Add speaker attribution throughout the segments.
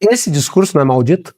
Speaker 1: Esse discurso não é maldito?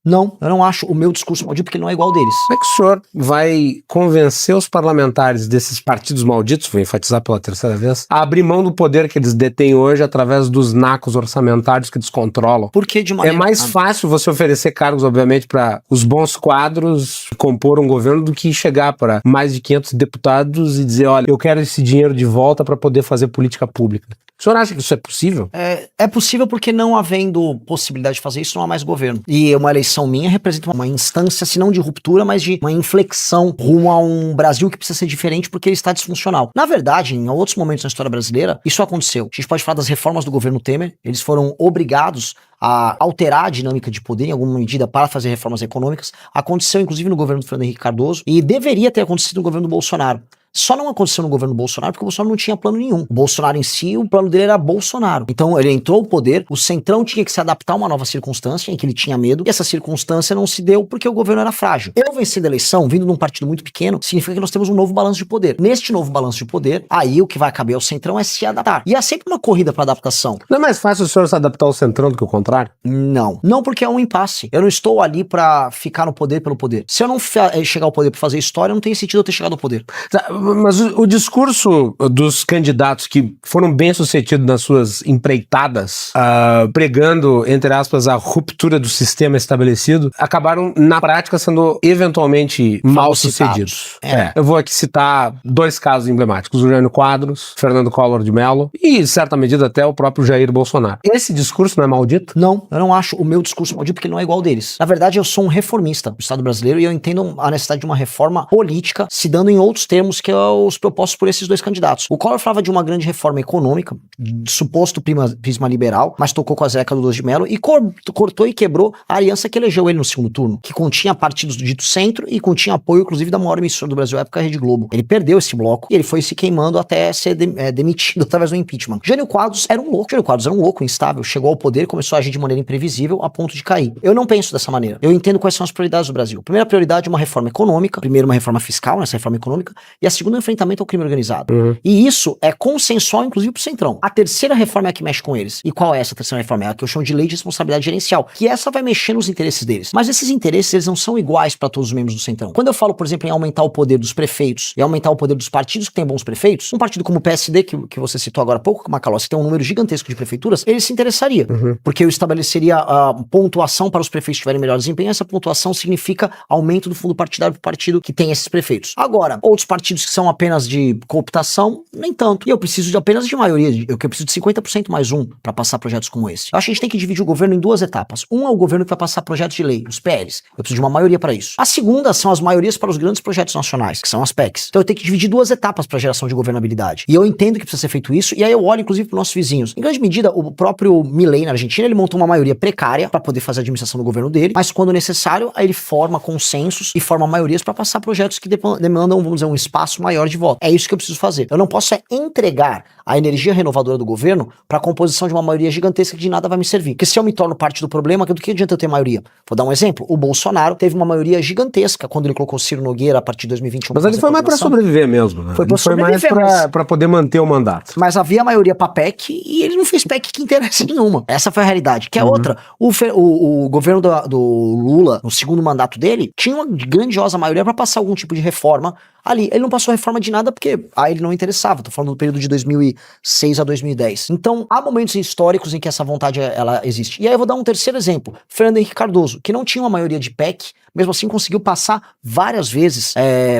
Speaker 2: Não, eu não acho o meu discurso maldito porque ele não é igual ao deles.
Speaker 1: Como é que o senhor vai convencer os parlamentares desses partidos malditos, vou enfatizar pela terceira vez, a abrir mão do poder que eles detêm hoje através dos nacos orçamentários que descontrolam?
Speaker 2: Porque de
Speaker 1: É
Speaker 2: maneira...
Speaker 1: mais fácil você oferecer cargos, obviamente, para os bons quadros compor um governo do que chegar para mais de 500 deputados e dizer, olha, eu quero esse dinheiro de volta para poder fazer política pública. O senhor acha que isso é possível?
Speaker 2: É possível porque não havendo possibilidade de fazer isso, não há mais governo. E uma eleição minha representa uma instância, se não de ruptura, mas de uma inflexão rumo a um Brasil que precisa ser diferente porque ele está disfuncional. Na verdade, em outros momentos na história brasileira, isso aconteceu. A gente pode falar das reformas do governo Temer, eles foram obrigados a alterar a dinâmica de poder em alguma medida para fazer reformas econômicas. Aconteceu inclusive no governo do Fernando Henrique Cardoso e deveria ter acontecido no governo do Bolsonaro. Só não aconteceu no governo Bolsonaro porque o Bolsonaro não tinha plano nenhum. O Bolsonaro em si, o plano dele era Bolsonaro. Então ele entrou ao poder, o Centrão tinha que se adaptar a uma nova circunstância em que ele tinha medo, e essa circunstância não se deu porque o governo era frágil. Eu vencer a eleição, vindo de um partido muito pequeno, significa que nós temos um novo balanço de poder. Neste novo balanço de poder, aí o que vai caber ao Centrão é se adaptar. E há sempre uma corrida para adaptação.
Speaker 1: Não é mais fácil o senhor se adaptar ao Centrão do que o contrário?
Speaker 2: Não. Não porque é um impasse. Eu não estou ali pra ficar no poder pelo poder. Se eu não chegar ao poder pra fazer história, não tem sentido eu ter chegado ao poder.
Speaker 1: Tá, mas o discurso dos candidatos que foram bem-sucedidos nas suas empreitadas, pregando, entre aspas, a ruptura do sistema estabelecido, acabaram, na prática, sendo eventualmente mal-sucedidos. Eu vou aqui citar dois casos emblemáticos, o Jânio Quadros, Fernando Collor de Mello e, em certa medida, até o próprio Jair Bolsonaro. Esse discurso não é maldito?
Speaker 2: Não, eu não acho o meu discurso maldito porque ele não é igual ao deles. Na verdade, eu sou um reformista do Estado brasileiro e eu entendo a necessidade de uma reforma política se dando em outros termos que os propostos por esses dois candidatos. O Collor falava de uma grande reforma econômica, suposto prisma liberal, mas tocou com a Zeca do 12 de Mello e cortou e quebrou a aliança que elegeu ele no segundo turno, que continha partidos do dito centro e continha apoio, inclusive, da maior emissora do Brasil, à época, a Rede Globo. Ele perdeu esse bloco e ele foi se queimando até ser demitido através do impeachment. Jânio Quadros era um louco. Jânio Quadros era um louco, instável, chegou ao poder e começou a agir de maneira imprevisível a ponto de cair. Eu não penso dessa maneira. Eu entendo quais são as prioridades do Brasil. A primeira prioridade é uma reforma econômica, primeiro uma reforma fiscal, nessa reforma econômica, e a segunda é o enfrentamento ao crime organizado. E isso é consensual, inclusive, pro Centrão. A terceira reforma é a que mexe com eles. E qual é essa terceira reforma? É a que eu chamo de lei de responsabilidade gerencial, que essa vai mexer nos interesses deles. Mas esses interesses, eles não são iguais para todos os membros do Centrão. Quando eu falo, por exemplo, em aumentar o poder dos prefeitos e aumentar o poder dos partidos que têm bons prefeitos, um partido como o PSD, que você citou agora há pouco, Macalossi, que tem um número gigantesco de prefeituras, ele se interessaria. Porque eu estabeleceria a pontuação para os prefeitos que tiverem melhor desempenho, essa pontuação significa aumento do fundo partidário pro partido que tem esses prefeitos. Agora, outros partidos que são apenas de cooptação, nem tanto. E eu preciso de apenas de maioria, eu preciso de 50% mais um para passar projetos como esse. Eu acho que a gente tem que dividir o governo em duas etapas. Um é o governo que vai passar projetos de lei, os PLs. Eu preciso de uma maioria para isso. A segunda são as maiorias para os grandes projetos nacionais, que são as PECs. Então eu tenho que dividir duas etapas para geração de governabilidade. E eu entendo que precisa ser feito isso, e aí eu olho inclusive para nossos vizinhos. Em grande medida, o próprio Milei na Argentina, ele montou uma maioria precária para poder fazer a administração do governo dele, mas quando necessário, aí ele forma consensos e forma maiorias para passar projetos que demandam, vamos dizer, um espaço maior de voto. É isso que eu preciso fazer. Eu não posso entregar a energia renovadora do governo para a composição de uma maioria gigantesca que de nada vai me servir. Porque se eu me torno parte do problema, do que adianta eu ter maioria? Vou dar um exemplo. O Bolsonaro teve uma maioria gigantesca quando ele colocou Ciro Nogueira a partir de 2021.
Speaker 1: Mas ele foi mais para sobreviver mesmo, né? Foi mais para poder manter o mandato.
Speaker 2: Mas havia maioria para PEC e ele não fez PEC que interessa nenhuma. Essa foi a realidade. Que é outra. O governo do Lula, no segundo mandato dele, tinha uma grandiosa maioria para passar algum tipo de reforma ali. Ele não passou reforma de nada porque ele não interessava. Tô falando do período de 2006 a 2010. Então, há momentos históricos em que essa vontade ela existe. E aí eu vou dar um terceiro exemplo. Fernando Henrique Cardoso, que não tinha uma maioria de PEC, mesmo assim conseguiu passar várias vezes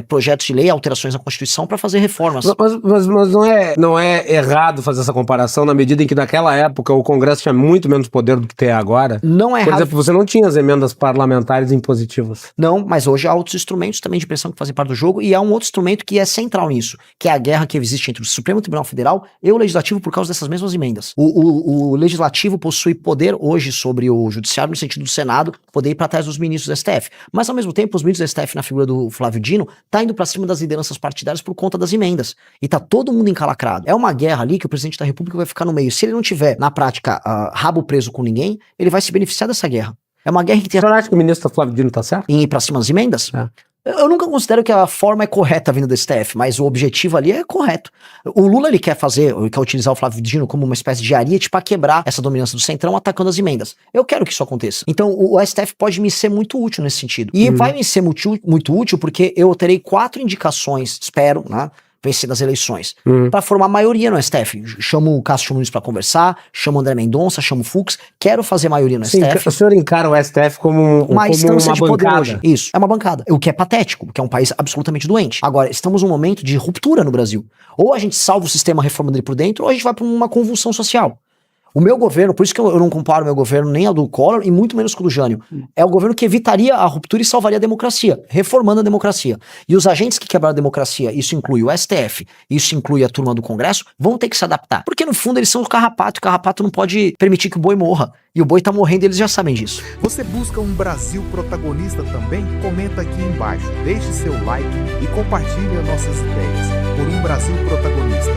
Speaker 2: projetos de lei, alterações na Constituição para fazer reformas.
Speaker 1: Mas não é errado fazer essa comparação na medida em que naquela época o Congresso tinha muito menos poder do que tem agora?
Speaker 2: Não é errado.
Speaker 1: Por exemplo, você não tinha as emendas parlamentares impositivas.
Speaker 2: Não, mas hoje há outros instrumentos também de pressão que fazem parte do jogo e há um outro instrumento que é central nisso, que é a guerra que existe entre o Supremo Tribunal Federal e o Legislativo por causa dessas mesmas emendas. O Legislativo possui poder hoje sobre o Judiciário no sentido do Senado poder ir para trás dos ministros do STF. Mas ao mesmo tempo, os ministros do STF na figura do Flávio Dino tá indo para cima das lideranças partidárias por conta das emendas. E tá todo mundo encalacrado. É uma guerra ali que o presidente da República vai ficar no meio. Se ele não tiver, na prática, rabo preso com ninguém, ele vai se beneficiar dessa guerra. É uma guerra que tem...
Speaker 1: Você acha que o ministro Flávio Dino tá certo?
Speaker 2: Em ir pra cima das emendas? Eu nunca considero que a forma é correta vindo do STF, mas o objetivo ali é correto. O Lula, ele quer utilizar o Flávio Dino como uma espécie de ariete para quebrar essa dominância do Centrão atacando as emendas. Eu quero que isso aconteça. Então, o STF pode me ser muito útil nesse sentido. E vai me ser muito útil porque eu terei 4 indicações, espero, né? Vencer das eleições, para formar maioria no STF. Chamo o Cássio Nunes para conversar, chamo o André Mendonça, chamo o Fux, quero fazer maioria no STF.
Speaker 1: O senhor encara o STF como
Speaker 2: uma instância de poder
Speaker 1: bancada.
Speaker 2: hoje. Isso, é uma bancada. O que é patético, porque é um país absolutamente doente. Agora, estamos num momento de ruptura no Brasil. Ou a gente salva o sistema reformando ele por dentro, ou a gente vai para uma convulsão social. O meu governo, por isso que eu não comparo o meu governo nem ao do Collor e muito menos com o do Jânio, é o governo que evitaria a ruptura e salvaria a democracia, reformando a democracia. E os agentes que quebraram a democracia, isso inclui o STF, isso inclui a turma do Congresso, vão ter que se adaptar. Porque no fundo eles são o carrapato, e o carrapato não pode permitir que o boi morra. E o boi tá morrendo e eles já sabem disso.
Speaker 3: Você busca um Brasil protagonista também? Comenta aqui embaixo, deixe seu like e compartilhe as nossas ideias por um Brasil protagonista.